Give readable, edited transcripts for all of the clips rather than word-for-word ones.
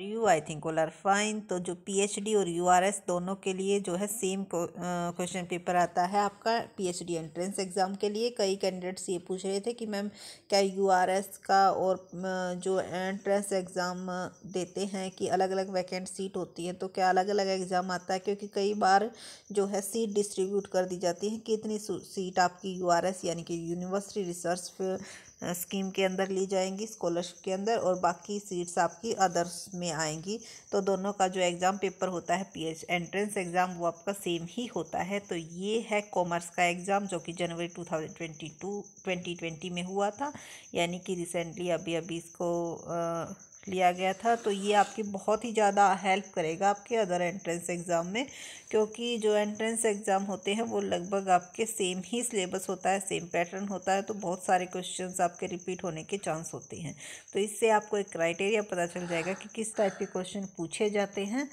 You I think all are fine. तो जो PhD और यूआरएस दोनों के लिए जो है सेम क्वेश्चन पेपर आता है आपका पीएचडी एंट्रेंस एग्ज़ाम के लिए। कई कैंडिडेट्स ये पूछ रहे थे कि मैम क्या यूआरएस का और जो एंट्रेंस एग्ज़ाम देते हैं कि अलग अलग वैकेंट सीट होती है, तो क्या अलग अलग एग्ज़ाम आता है? क्योंकि कई बार जो है सीट डिस्ट्रीब्यूट कर दी जाती है कि इतनी सीट आपकी यूआरएस यानी कि यूनिवर्सिटी रिसर्च स्कीम के अंदर ली जाएंगी, स्कॉलरशिप के अंदर, और बाकी सीट्स आपकी अदर्स में आएंगी। तो दोनों का जो एग्ज़ाम पेपर होता है पीएच एंट्रेंस एग्ज़ाम वो आपका सेम ही होता है। तो ये है कॉमर्स का एग्ज़ाम जो कि जनवरी 2020 में हुआ था, यानी कि रिसेंटली अभी अभी इसको लिया गया था। तो ये आपकी बहुत ही ज़्यादा हेल्प करेगा आपके अदर एंट्रेंस एग्ज़ाम में, क्योंकि जो एंट्रेंस एग्ज़ाम होते हैं वो लगभग आपके सेम ही सिलेबस होता है, सेम पैटर्न होता है। तो बहुत सारे क्वेश्चंस आपके रिपीट होने के चांस होते हैं। तो इससे आपको एक क्राइटेरिया पता चल जाएगा कि किस टाइप के क्वेश्चन पूछे जाते हैं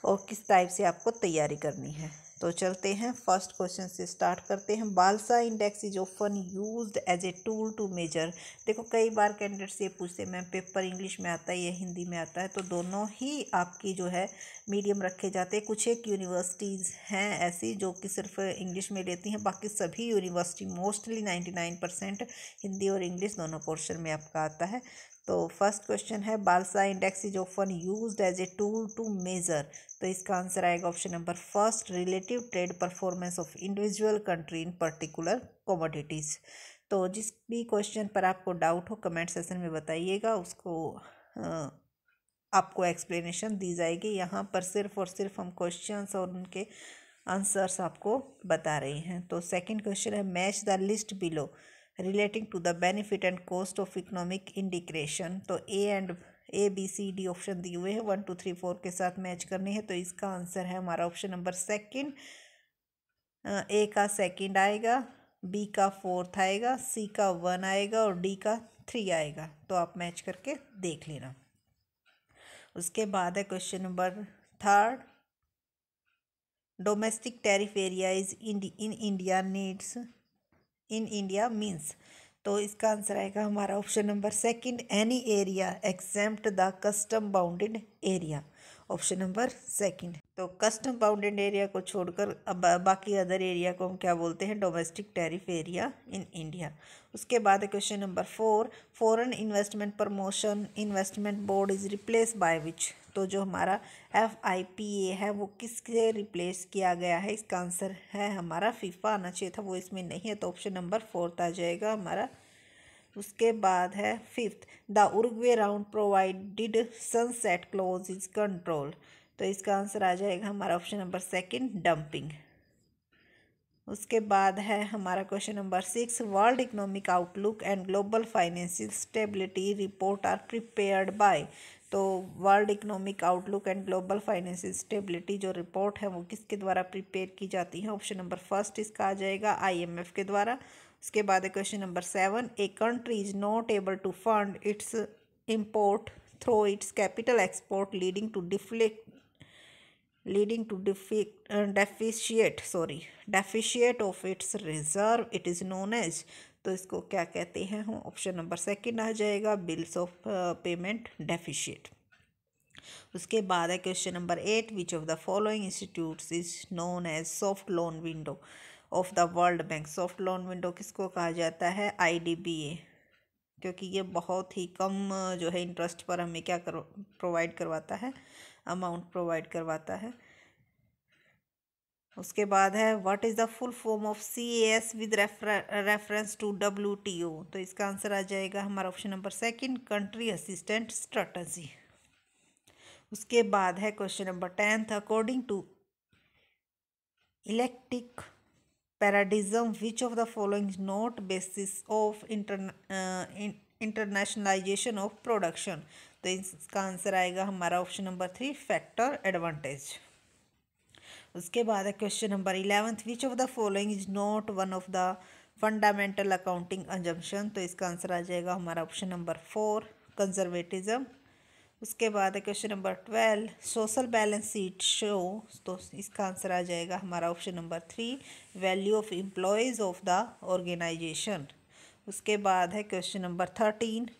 और किस टाइप से आपको तैयारी करनी है। तो चलते हैं फर्स्ट क्वेश्चन से स्टार्ट करते हैं। Balassa index is often used as a tool to measure. देखो कई बार कैंडिडेट्स ये पूछते हैं मैम पेपर इंग्लिश में आता है या हिंदी में आता है, तो दोनों ही आपकी जो है मीडियम रखे जाते हैं। कुछ एक यूनिवर्सिटीज़ हैं ऐसी जो कि सिर्फ इंग्लिश में लेती हैं, बाकी सभी यूनिवर्सिटी मोस्टली 99% हिंदी और इंग्लिश दोनों पोर्शन में आपका आता है। तो फर्स्ट क्वेश्चन है Balassa index is often used as a tool to measure. तो इसका आंसर आएगा option number first, relative trade performance of individual country in particular commodities. तो जिस भी क्वेश्चन पर आपको डाउट हो कमेंट सेक्शन में बताइएगा, उसको आपको एक्सप्लेनेशन दी जाएगी। यहाँ पर सिर्फ और सिर्फ हम क्वेश्चंस और उनके आंसर्स आपको बता रहे हैं। तो सेकंड क्वेश्चन है match the list below relating to the benefit and cost of economic indication. तो A B C D option दिए हुए हैं, 1 2 3 4 के साथ मैच करनी है। तो इसका आंसर है हमारा ऑप्शन नंबर सेकंड। ए का सेकंड आएगा, बी का फोर्थ आएगा, सी का 1 आएगा और डी का 3 आएगा। तो आप मैच करके देख लेना। उसके बाद है question number third, domestic tariff area is in India needs in India means. तो इसका आंसर आएगा हमारा option number second, any area except the custom bounded area, option number second. तो कस्टम बाउंडेड एरिया को छोड़कर अब बाकी अदर एरिया को हम क्या बोलते हैं? Domestic tariff area in India. उसके बाद question number 4, foreign investment promotion investment board is replace by which. तो जो हमारा FIPA है वो किससे रिप्लेस किया गया है? इसका आंसर है हमारा फीफा आना चाहिए था, वो इसमें नहीं है, तो ऑप्शन नंबर 4 आ जाएगा हमारा। उसके बाद है fifth, the Uruguay round provided sunset close is control. तो इसका आंसर आ जाएगा हमारा ऑप्शन नंबर सेकंड, डंपिंग। उसके बाद है हमारा question number 6, world economic outlook and global financial stability report are prepared by. तो world economic outlook and global financial stability जो रिपोर्ट है वो किसके द्वारा प्रिपेयर की जाती है? ऑप्शन नंबर फर्स्ट इसका आ जाएगा IMF के द्वारा। उसके बाद question number 7, a country is not able to fund its import through its capital export leading to deficit of its reserve, it is known as। तो इसको क्या कहते हैं हम? ऑप्शन नंबर सेकंड आ जाएगा, बिल्स ऑफ पेमेंट डेफिशिएट। उसके बाद है question number 8, which of the following institutes is known as soft loan window of the world bank. Soft loan window किसको कहा जाता है? IDBA, क्योंकि ये बहुत ही कम जो है इंटरेस्ट पर हमें क्या प्रोवाइड करवाता है? अमाउंट प्रोवाइड करवाता है। उसके बाद है what is the full form of CAS with reference to WTO। तो इसका आंसर आ जाएगा हमारा option number second, country assistant strategy. उसके बाद है question number 10, according to electric paradigm which of the following not basis of internationalization of production. तो इसका आंसर आएगा हमारा ऑप्शन नंबर 3, फैक्टर एडवांटेज। उसके बाद है question number 11, which of the following is not one of the fundamental accounting assumption. तो इसका answer आ जाएगा हमारा ऑप्शन नंबर 4, कंजर्वेटिज्म। उसके बाद है question number 12, social balance sheet show. तो इसका आंसर आ जाएगा हमारा option number 3, value of employees of the organization. उसके बाद है question number 13,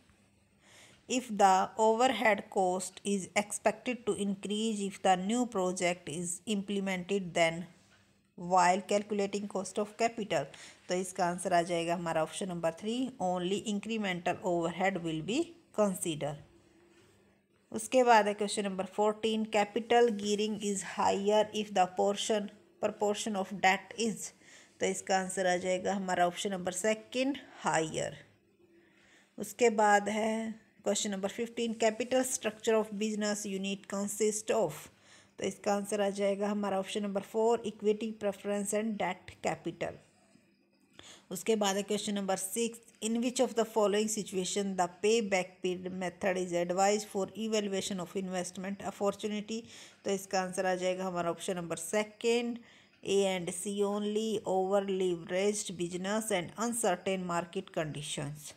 if the overhead cost is expected to increase if the new project is implemented, then while calculating cost of capital, तो इसका answer आ जाएगा हमारा option number 3, only incremental overhead will be consider. उसके बाद है question number 14, capital gearing is higher if the proportion of debt is, तो इसका आंसर आ जाएगा हमारा ऑप्शन नंबर 2 हायर। उसके बाद है question number 15, capital structure of business unit consist of, तो इसका आंसर आ जाएगा हमारा option number 4, equity preference and debt capital. उसके बाद है question number 6, in which of the following situation the pay back period method is advise for evaluation of investment opportunity, तो इसका आंसर आ जाएगा हमारा option number 2, A and C only, over leveraged business and uncertain market conditions.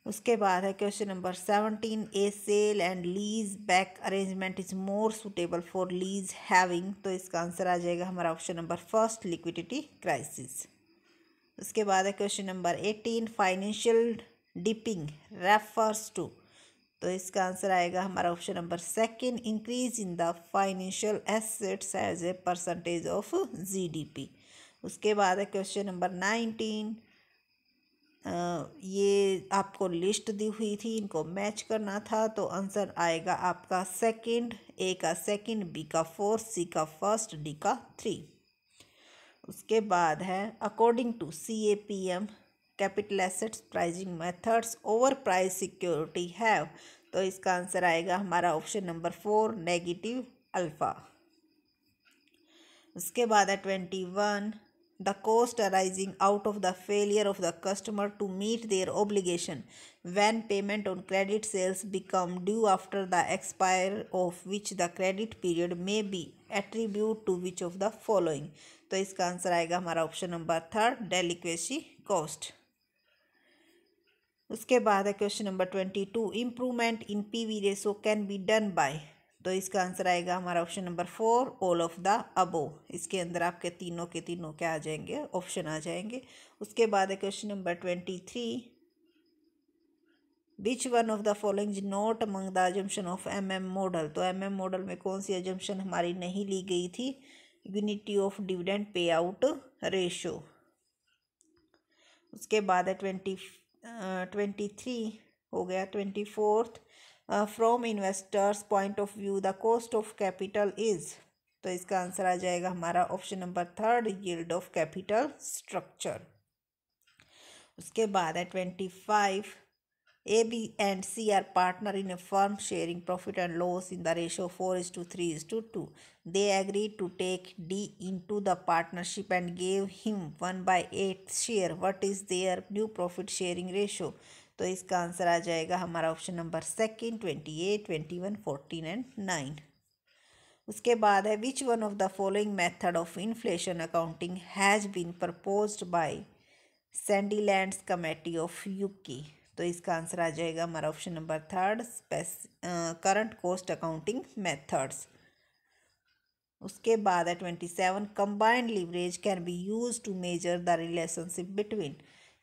उसके बाद है question number 17, a sale and lease back arrangement is more suitable for lease having, तो इसका आंसर आ जाएगा हमारा ऑप्शन नंबर 1, लिक्विडिटी क्राइसिस। उसके बाद है question number 18, financial dipping refers to, तो इसका आंसर आएगा हमारा option number 2, increase in the financial assets as a percentage of GDP. उसके बाद है क्वेश्चन नंबर 19, ये आपको लिस्ट दी हुई थी, इनको मैच करना था, तो आंसर आएगा आपका 2, ए का 2, बी का 4, सी का 1, डी का 3। उसके बाद है according to CAPM capital assets pricing methods over price security have, तो इसका आंसर आएगा हमारा ऑप्शन नंबर 4, नेगेटिव अल्फा। उसके बाद है 21, the cost arising out of the failure of the customer to meet their obligation when payment on credit sales become due after the expire of which the credit period may be attribute to which of the following, तो इसका answer आएगा हमारा option number 3, डेलिक्वेसी cost. उसके बाद है question number 22, improvement in PV ratio can be done by, तो इसका answer आएगा हमारा option number 4, all of the above. इसके अंदर आपके तीनों के तीनों क्या आ जाएंगे, ऑप्शन आ जाएंगे। उसके बाद है question number 23, which one of the following is not among the assumption of MM model, तो MM मॉडल में कौन सी अजम्पशन हमारी नहीं ली गई थी, unity of dividend pay out ratio. उसके बाद है 23 हो गया। 24, from investors point of view the cost of capital is, तो इसका आंसर आ जाएगा हमारा option number 3, yield of capital structure. उसके बाद है 25, A, B and C are partner in a firm sharing profit and loss in the ratio 4:3:2. They agreed to take D into the partnership and gave him 1/8 share. What is their new profit sharing ratio? तो इसका answer आ जाएगा हमारा option number 2, 28, 21, 14 and 9। उसके बाद है which one of the following method of inflation accounting has been proposed by Sandilands committee of UK, तो इसका आंसर आ जाएगा हमारा option number 3, current cost accounting methods. उसके बाद है 27, combined leverage can be use to measure the relationship between,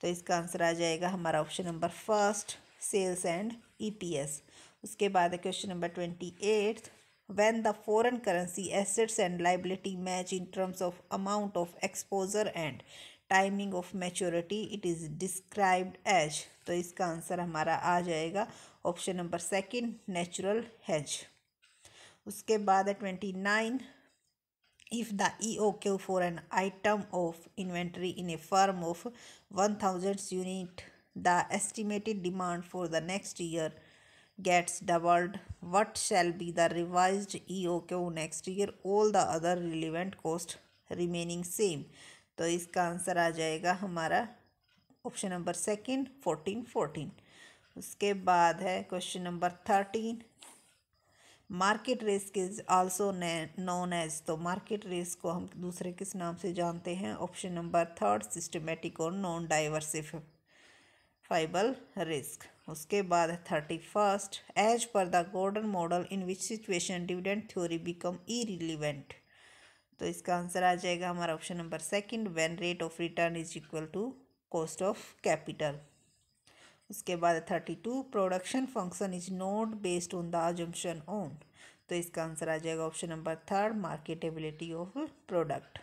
तो इसका आंसर आ जाएगा हमारा option number 1, sales and EPS। उसके बाद है question number 28, when the foreign currency assets and liability match in terms of amount of exposure and timing of maturity it is described as, तो इसका आंसर हमारा आ जाएगा ऑप्शन नंबर 2, नेचुरल हेज। उसके बाद है 29, if the EOQ for an item of inventory in a firm of 1000 unit, the estimated demand for the next year gets doubled, what shall be the revised EOQ next year, all the other relevant cost remaining same, तो इसका answer आ जाएगा हमारा option number 2, 14. उसके बाद है question number 13, market risk is also known as, तो market risk को हम दूसरे किस नाम से जानते हैं, ऑप्शन नंबर 3, सिस्टमेटिक और नॉन डाइवर्सिफाइबल रिस्क। उसके बाद 31, as per the Gordon model in which situation dividend theory become irrelevant, तो इसका आंसर आ जाएगा हमारा option number 2, when rate of return is equal to cost of capital. उसके बाद 32 production function is not based on the assumption on, तो इसका answer आ जाएगा option number third, marketability of product.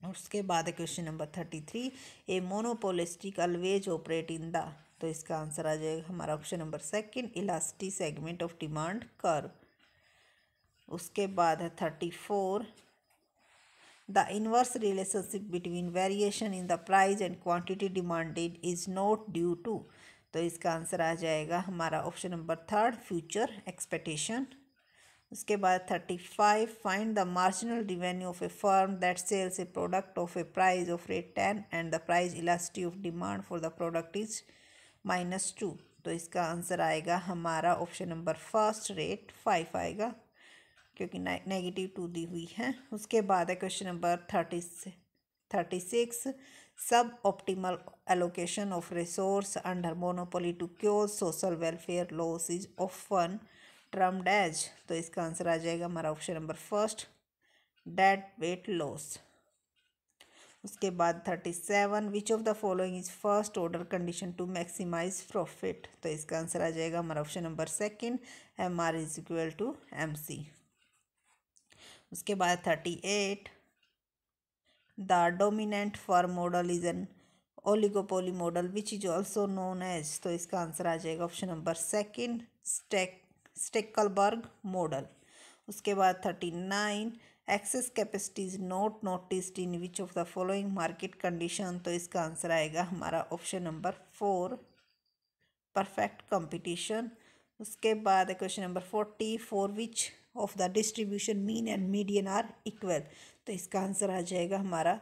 उसके बाद question number 33, a monopolistic always operate in the, तो इसका आंसर आ जाएगा हमारा option number second, elastic segment of demand curve. उसके बाद है 34, the inverse relationship between variation in the price and quantity demanded is not due to, तो इसका आंसर आ जाएगा हमारा option number third, future expectation. उसके बाद 35, find the marginal revenue of a firm that sells a product of a price of rate 10 and the price elasticity of demand for the product is -2, तो इसका answer आएगा हमारा option number first, rate 5 आएगा क्योंकि -2 दी हुई है। उसके बाद है question number 36, sub optimal allocation of resource under monopoly to cure social welfare loss is often termed as, तो इसका आंसर आ जाएगा हमारा option number first, dead weight loss. उसके बाद 37, which of the following is first order condition to maximize profit, तो इसका answer आ जाएगा हमारा option number second, MR is equal to MC। उसके बाद 38, the dominant firm model is an oligopoly model which is also known as, तो इसका answer आ जाएगा option number second, Stackelberg model. उसके बाद 39, excess capacity is not noticed in which of the following market condition, तो इसका answer आएगा हमारा ऑप्शन नंबर 4, परफेक्ट कंपटीशन। उसके बाद question number 40, for which of the distribution mean and median are equal, तो इसका आंसर आ जाएगा हमारा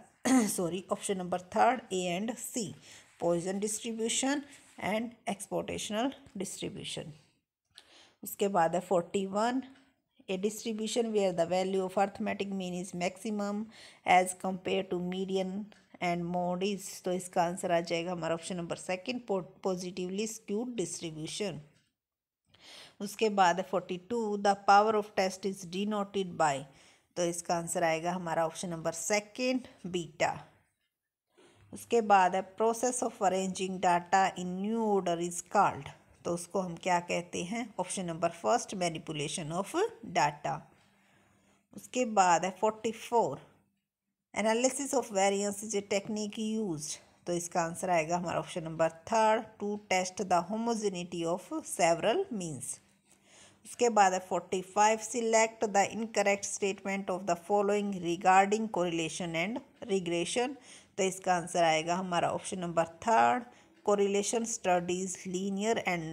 sorry option number third, A and C, Poisson distribution and exportational distribution. उसके बाद है 41, a distribution where the value of arithmetic mean is maximum as compare to median and mode is, तो इसका आंसर आ जाएगा हमारा option number second, positively skewed distribution. उसके बाद 42, the power of test is denoted by, तो इसका answer आएगा हमारा ऑप्शन नंबर सेकंड, बीटा। उसके बाद है process of arranging data in new order is called, तो उसको हम क्या कहते हैं, option number first, manipulation of data. उसके बाद है 44, analysis of variance is a technique used, तो इसका आंसर आएगा हमारा option number third, to test the homogeneity of several means. उसके बाद है 45, select the incorrect statement of the following regarding correlation and regression, तो इसका आंसर आएगा हमारा option number third, correlation studies linear and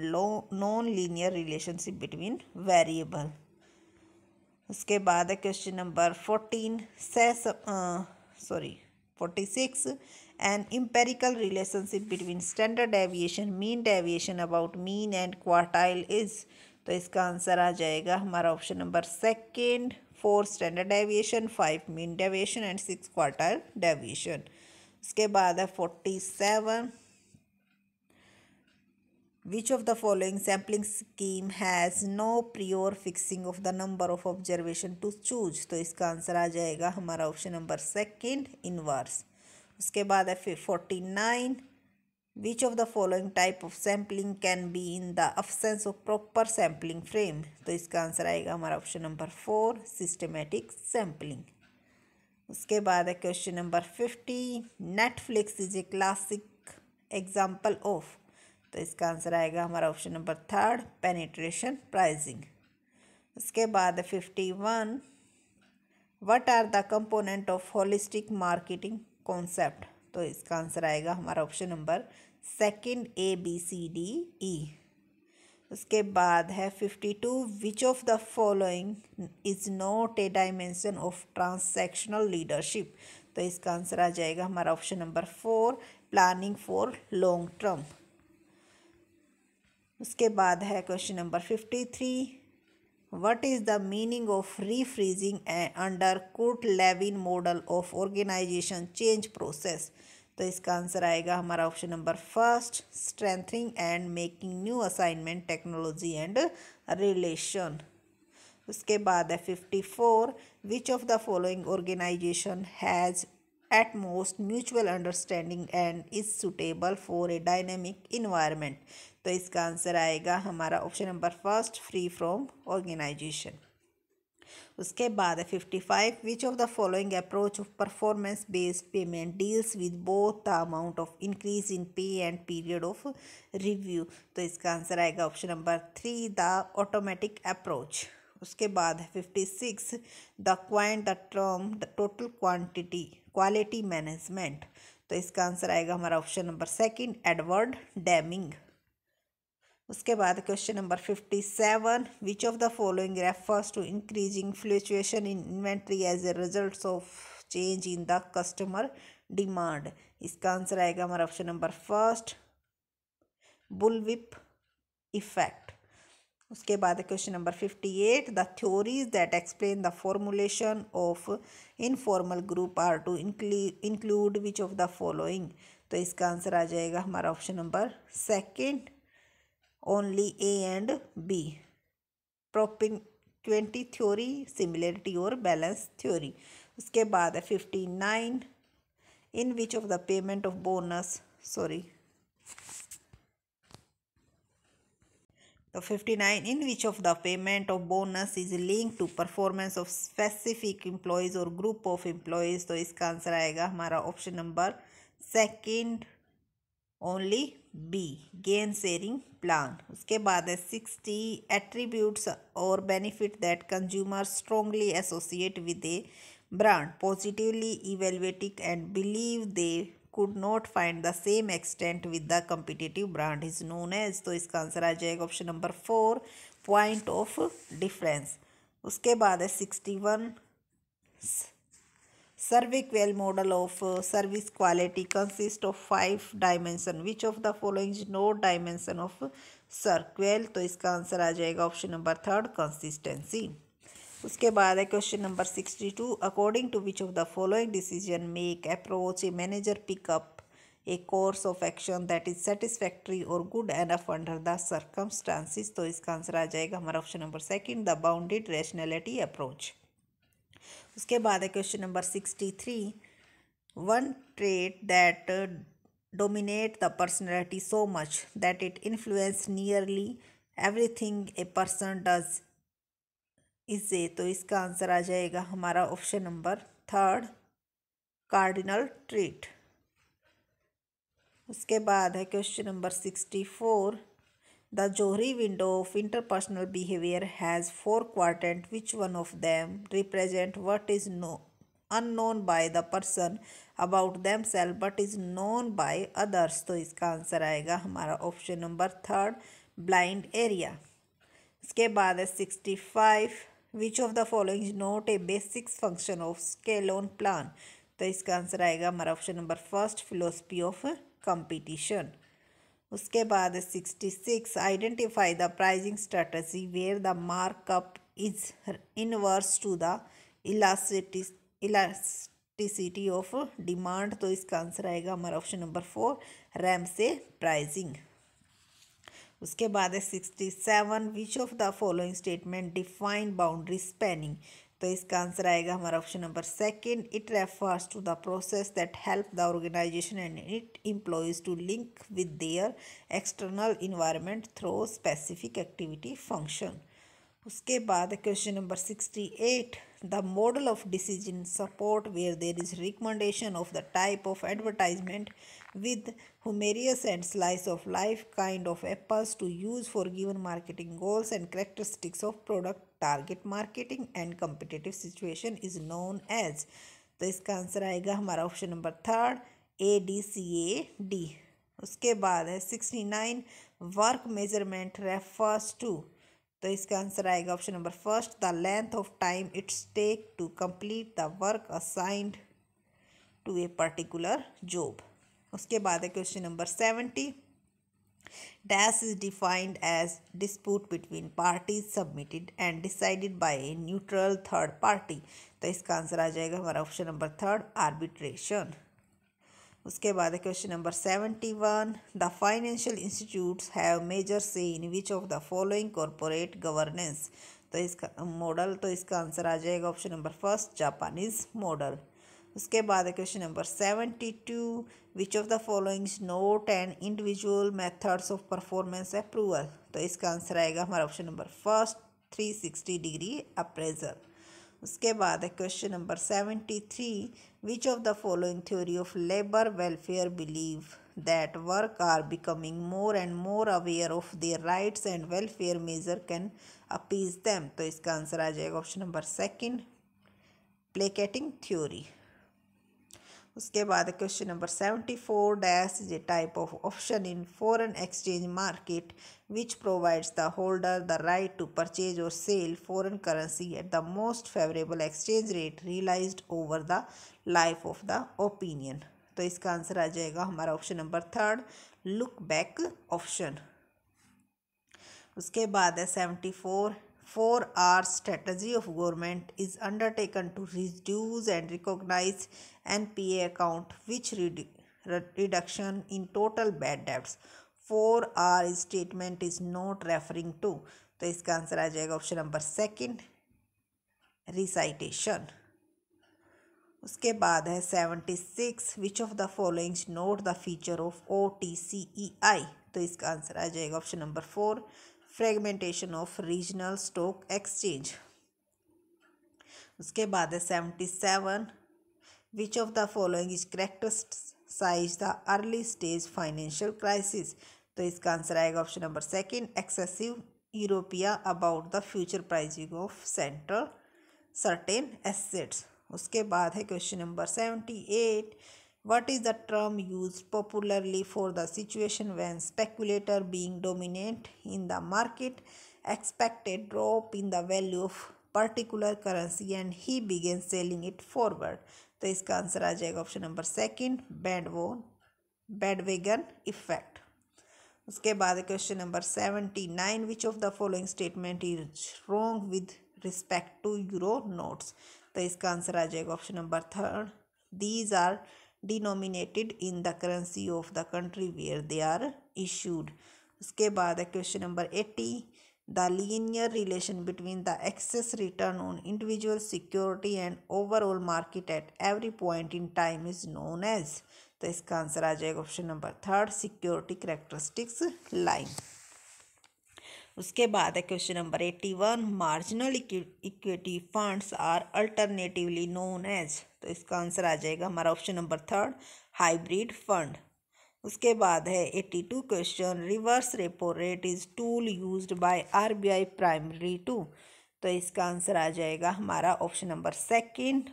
non linear relationship between variable. उसके बाद है question number 46, an empirical relationship between standard deviation, mean deviation about mean and quartile is, तो इसका answer आ जाएगा हमारा option number second, 4 standard deviation, 5 mean deviation and 6 quartile deviation. उसके बाद है 47, which of the following sampling scheme has no prior fixing of the number of observation to choose, तो इसका आंसर आ जाएगा हमारा ऑप्शन नंबर सेकंड, इनवर्स। उसके बाद है 49, विच of the following type of sampling can be in the absence of proper sampling frame, तो इसका आंसर आएगा हमारा ऑप्शन नंबर 4, सिस्टमेटिक सैम्पलिंग। उसके बाद है question number 50, Netflix is a classic example of, तो इसका आंसर आएगा हमारा option number third, penetration pricing. उसके बाद 51, what are the component of holistic marketing concept, तो इसका आंसर आएगा हमारा ऑप्शन नंबर सेकंड, ABCDE। उसके बाद है 52, which of the following is not a dimension of transactional leadership, तो इसका आंसर आ जाएगा हमारा option number 4, planning for long term. उसके बाद है question number 53, what is the meaning of refreezing under Kurt Lewin model of organization change process, तो इसका आंसर आएगा हमारा option number first, strengthening and making new assignment technology and relation. उसके बाद है 54, which of the following organization has at most mutual understanding and is suitable for a dynamic environment. तो इसका answer आएगा हमारा option number first, free from organisation. उसके बाद है 55, which of the following approach of performance based payment deals with both the amount of increase in pay and period of review. तो इसका answer आएगा option number 3, the automatic approach. उसके बाद है 56, the quaint the term the total quantity quality management. तो इसका answer आएगा हमारा option number second, Edward Deming. उसके बाद question number 57, which of the following refers to increasing fluctuation in inventory as a result of change in the customer demand. इसका answer आएगा हमारा option number first, bullwhip effect. उसके बाद question number 58, the theories that explain the formulation of informal group are to include which of the following. तो इसका answer आ जाएगा हमारा option number second, only A and B, propinquity theory, similarity और balance theory. उसके बाद है 59, in which of the payment of bonus तो 59, in which of the payment of bonus is linked to performance of specific employees or group of employees। तो इसका answer आएगा हमारा option number second, only B, gain sharing plan. उसके बाद है 60, attributes और benefit that consumer strongly associate with a brand positively evaluating and believe they could not find the same extent with the competitive brand is known as। तो इसका answer आ जाएगा option number 4, point of difference. उसके बाद है 61, servqual model of service quality consist of 5 dimension, which of the following is not dimension of servqual. तो इसका answer आ जाएगा ऑप्शन नंबर 3, कंसिस्टेंसी। उसके बाद है question number 62, according to which of the following decision make approach a manager pick up a course of action that is satisfactory और good enough under the circumstances. तो इसका आंसर आ जाएगा हमारा option number second, the bounded rationality approach. उसके बाद है question number 63, one trait that dominate the personality so much that it influence nearly everything a person does इसे। तो इसका आंसर आ जाएगा हमारा ऑप्शन नंबर 3, कार्डिनल ट्रेट। उसके बाद है question number 64, the Johari window of interpersonal behaviour has 4 quadrant, which one of them represent what is unknown by the person about them self but is known by others. तो इसका answer आएगा हमारा option number 3, blind area. उसके बाद है 65, which of the following is not a basic function of scale on plan. तो इसका answer आएगा हमारा option number first, philosophy of competition. उसके बाद 66, identify the pricing strategy where the markup is inverse to the elasticity of demand. तो इसका answer आएगा हमारा ऑप्शन नंबर 4, रैमसे प्राइजिंग। उसके बाद है 67, which of the following statement define boundary spanning. तो इसका आंसर आएगा हमारा option number second, it refers to the process that help the organisation and it employees to link with their external environment through specific activity function. उसके बाद question number 68, the model of decision support where there is recommendation of the type of advertisement with humorous and slice of life kind of apples to use for given marketing goals and characteristics of product target marketing and competitive situation is known as। तो इसका answer आएगा हमारा option number 3, ADCAD। उसके बाद है 69, work measurement refers to. तो इसका answer आएगा option number first, the length of time it's take to complete the work assigned to a particular job. उसके बाद है question number 70, dash is defined as dispute between parties submitted and decided by a neutral third party. तो इसका answer आ जाएगा हमारा option number 3, arbitration. उसके बाद है question number 71, the financial institutes have major say in which of the following corporate governance. तो इसका मॉडल, तो इसका आंसर आ जाएगा option number first, Japanese model. उसके बाद है question number 72, which of the following note and individual methods of performance approval. तो इसका आंसर आएगा हमारा option number first 360 degree appraisal. उसके बाद है question number 73, which of the following theory of labour welfare believe that work are becoming more and more aware of their rights and welfare measure can appease them. तो इसका answer आ जाएगा option number second placating theory. उसके बाद question number 74, dash is a type of option in foreign exchange market which provides the holder the right to purchase और sell foreign currency at the most favourable exchange rate realised over the life of the opinion. तो इसका answer आ जाएगा हमारा option number third look back option. उसके बाद है 74, 4R strategy of government is undertaken to reduce and recognize NPA account which reduction in total bad debts 4R statement is not referring to। तो इसका answer आ जाएगा option number second recitation. उसके बाद है 76, which of the followings note the feature of OTCEI। तो इसका answer आ जाएगा option number 4 fragmentation of regional stock exchange. उसके बाद है 77, which of the following is characterise the early stage financial crisis. तो इसका आंसर आएगा ऑप्शन नंबर सेकंड एक्सेसिव यूरोपिया about the future pricing of central certain assets. उसके बाद है question number 78, what is the term used popularly for the situation when speculator being dominant in the market expected drop in the value of particular currency and he began selling it forward। तो इसका answer आ जाएगा option number second bandwagon effect. उसके बाद question number 79, which of the following statement is wrong with respect to euro notes. तो इसका answer आ जाएगा option number third these are denominated in the currency of the country where they are issued। उसके बाद है question number 80, the linear relation between the excess return on individual security and overall market at every point in time is known as। तो इसका answer आ जाएगा option number third security characteristics line. उसके बाद है question number 81, marginal equity funds are alternatively known as. तो इसका answer आ जाएगा हमारा option number third hybrid fund. उसके बाद है 82 question, reverse repo rate is tool used by RBI primary to. तो इसका आंसर आ जाएगा हमारा option number second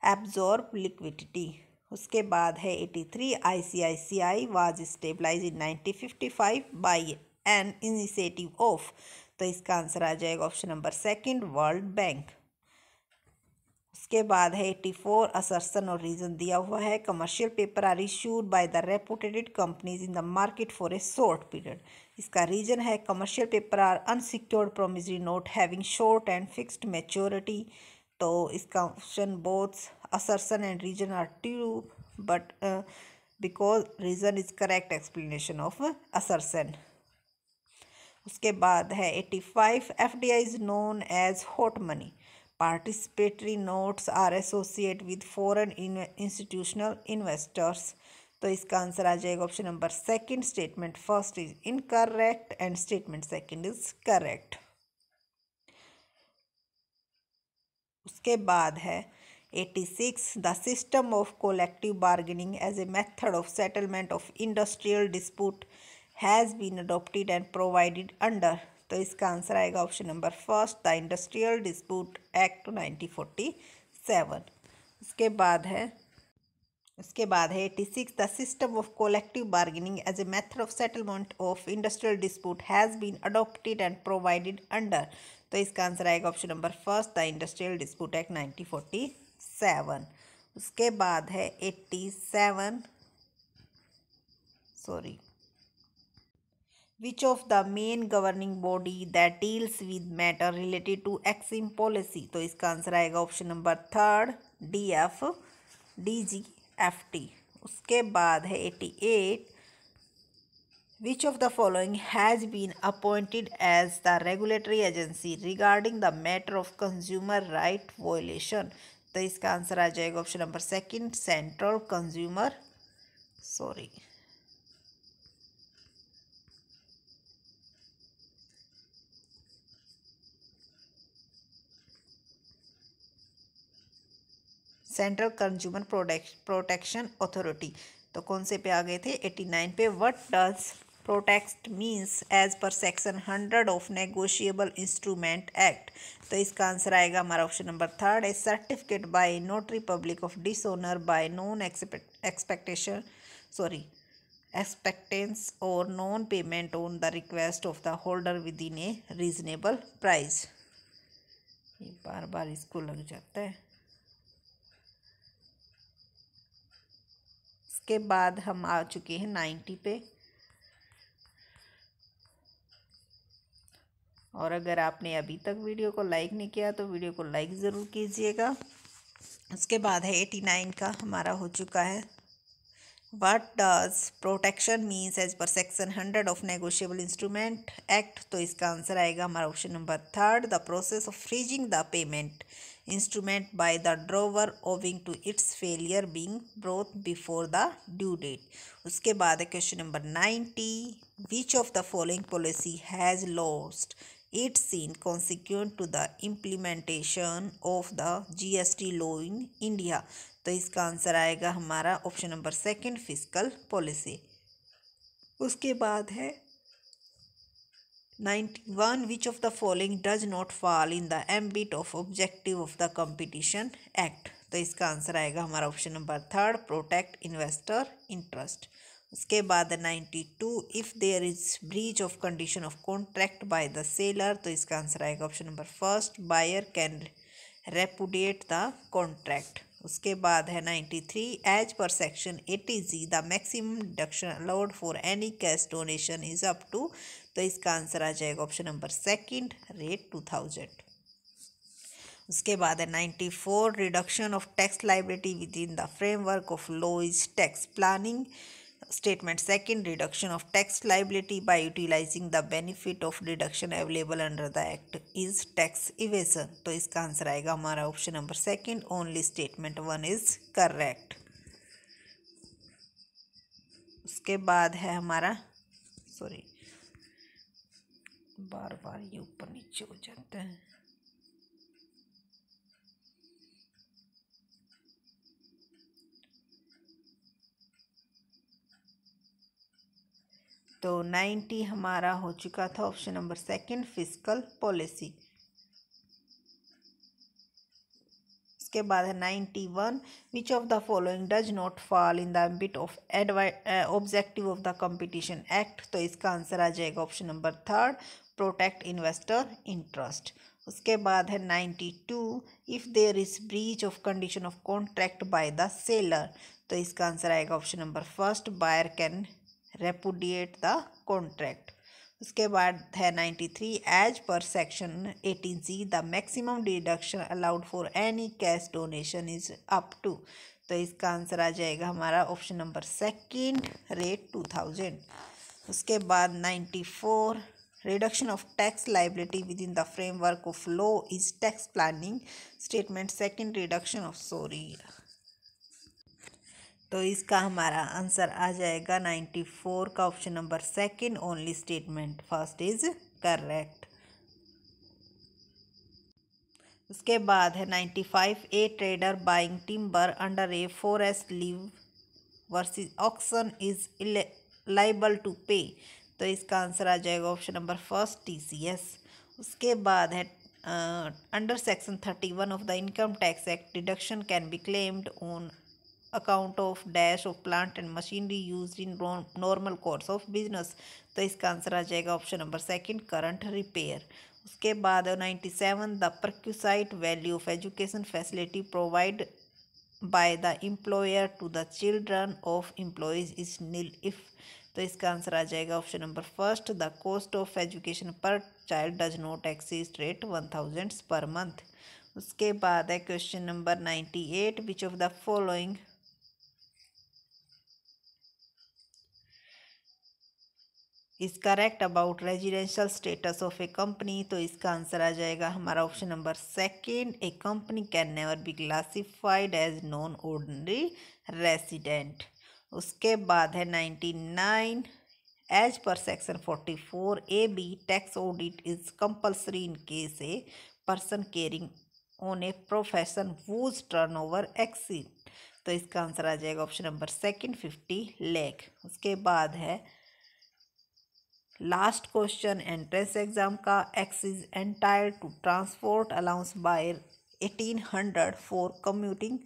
absorb liquidity. उसके बाद है 83, ICICI was stabilise in 1955 bye an initiative of. तो इसका आंसर आ जाएगा option number second world bank. उसके बाद है 84, असर्शन और रीजन दिया हुआ है commercial paper are issued by the reputed companies in the market for a short period. इसका रीजन है commercial paper are unsecured promissory note having short and fixed maturity. तो इसका option both assertion and reason are true but because reason is correct explanation of assertion. उसके बाद है 85, FDI is known as hot money participatory notes are associate with foreign institutional investors. तो इसका answer आ जाएगा option number second statement first is incorrect and statement second is correct. उसके बाद है 86, the system of collective bargaining as a method of settlement of industrial dispute has been adopted and provided under. तो इसका answer आएगा option number first the industrial dispute act 1947। उसके बाद है 86, the system of collective bargaining as a method of settlement of industrial dispute has been adopted and provided under. तो इसका answer आएगा option number first the industrial dispute act 1947। उसके बाद है 87, which of the main governing body that deals with matter related to EXIM policy। तो इसका answer आएगा option number third DGFT। उसके बाद है 88, which of the following has been appointed as the regulatory agency regarding the matter of consumer right violation। तो इसका answer आ जाएगा option number second, central consumer central consumer protection authority. तो कौन से पे आ गए थे? 89 पे। What does protect means as per section 100 of negotiable instrument act. तो इसका आंसर आएगा हमारा option number third, a certificate by notary public of dishonour by non expectation expectance or non-payment on the request of the holder within a reasonable price। ये बार बार इसको लग जाता है। इसके बाद हम आ चुके हैं 90 पे। और अगर आपने अभी तक वीडियो को लाइक नहीं किया तो वीडियो को लाइक ज़रूर कीजिएगा। उसके बाद है 89 का हमारा हो चुका है, What does protection means as per section 100 of negotiable instrument act। तो इसका आंसर आएगा हमारा option number third, the process of freezing the payment instrument by the drawer owing to its failure being brought before the due date. उसके बाद है question number 90, which of the following policy has lost its sheen consequent to the implementation of the GST law in India। तो इसका answer आएगा हमारा option number second, fiscal policy. उसके बाद है 91, which of the following does not fall in the ambit of objective of the competition act. तो इसका answer आएगा हमारा option number third, protect investor interest. उसके बाद 92, if there is breach of condition of contract by the seller. तो इसका answer आएगा option number first, buyer can repudiate the contract. उसके बाद है 93, as per section 80G the maximum deduction allowed for any cash donation is up to. तो इसका answer आ जाएगा ऑप्शन नंबर सेकंड, रेट 2000। उसके बाद है 94, reduction of tax liability with in the framework of law is tax planning. Statement second, reduction of tax liability by utilising the benefit of deduction available under the act is tax evasion. तो इसका answer आएगा हमारा option number second, only statement 1 is correct. उसके बाद है हमारा बार बार ये ऊपर नीचे हो जाता है। तो 90 हमारा हो चुका था option number second, fiscal policy. इसके बाद है 91, which of the following does not fall in the ambit of objective of the competition act. तो इसका आंसर आ जाएगा option number third, protect investor interest. उसके बाद है 92, if there is breach of condition of contract by the seller. तो इसका answer आएगा option number first, buyer can repudiate the contract. उसके बाद है 93, as per section 18C the maximum deduction allowed for any cash donation is up to. तो इसका answer आ जाएगा हमारा ऑप्शन नंबर सेकंड, रेट 2000। उसके बाद 94, reduction of tax liability with in the framework of law is tax planning. Statement second, reduction of तो इसका हमारा आंसर आ जाएगा 94 का option number second, only statement first is correct. उसके बाद है 95, a trader buying timber under a forest leave versus auction is liable to pay. तो इसका आंसर आ जाएगा ऑप्शन नंबर फर्स्ट, TCS। उसके बाद है under section 31 of the income tax act deduction can be claimed on account of dash of plant and machinery use in normal course of business. तो इसका answer आ जाएगा option number second, current repair. उसके बाद 97, the perquisite value of education facility provide by the employer to the children of employees is nil if. तो इसका answer आ जाएगा option number first, the cost of education per child does not exceed rate 1000 per month. उसके बाद है question number 98, which of the following is correct about residential status of a company, तो इसका answer आ जाएगा हमारा option number second, a company can never be classified as non ordinary resident. उसके बाद है 99, as per section 44 A B tax audit is compulsory in case a person carrying on a profession whose turnover exceed, तो इसका answer आ जाएगा option number second 50 lakh. उसके बाद है लास्ट क्वेश्चन एंट्रेंस एग्जाम का, x is entitled to transport allowance by 1800 for commuting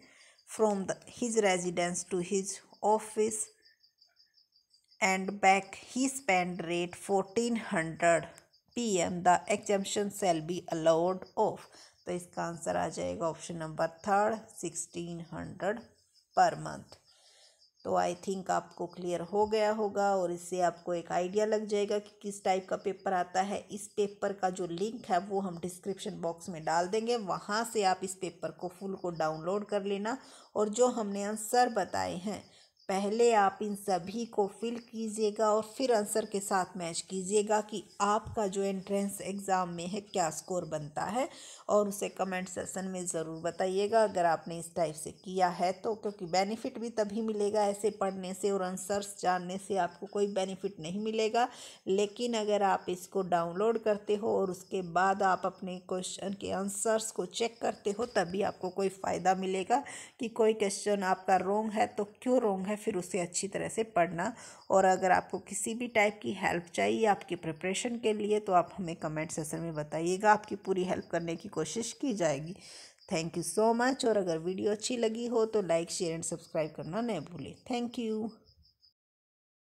from his residence to his office and back he spend rate 1400 PM, the exemption shall be allowed of, तो इसका answer आ जाएगा option number third 1600 per month. तो I think आपको clear हो गया होगा और इससे आपको एक आइडिया लग जाएगा कि किस टाइप का पेपर आता है। इस पेपर का जो लिंक है वो हम डिस्क्रिप्शन बॉक्स में डाल देंगे, वहाँ से आप इस पेपर को फुल को डाउनलोड कर लेना और जो हमने आंसर बताए हैं पहले आप इन सभी को फिल कीजिएगा और फिर आंसर के साथ मैच कीजिएगा कि आपका जो एंट्रेंस एग्ज़ाम में है क्या स्कोर बनता है, और उसे कमेंट सेक्शन में ज़रूर बताइएगा अगर आपने इस टाइप से किया है तो, क्योंकि बेनिफिट भी तभी मिलेगा ऐसे पढ़ने से, और आंसर्स जानने से आपको कोई बेनिफिट नहीं मिलेगा। लेकिन अगर आप इसको डाउनलोड करते हो और उसके बाद आप अपने क्वेश्चन के आंसर्स को चेक करते हो तभी आपको कोई फ़ायदा मिलेगा कि कोई क्वेश्चन आपका रॉन्ग है तो क्यों रॉन्ग है, फिर उसे अच्छी तरह से पढ़ना। और अगर आपको किसी भी टाइप की हेल्प चाहिए आपकी प्रिपरेशन के लिए तो आप हमें कमेंट सेक्शन में बताइएगा, आपकी पूरी हेल्प करने की कोशिश की जाएगी। Thank you so much. और अगर वीडियो अच्छी लगी हो तो लाइक शेयर एंड सब्सक्राइब करना न भूलें। Thank you.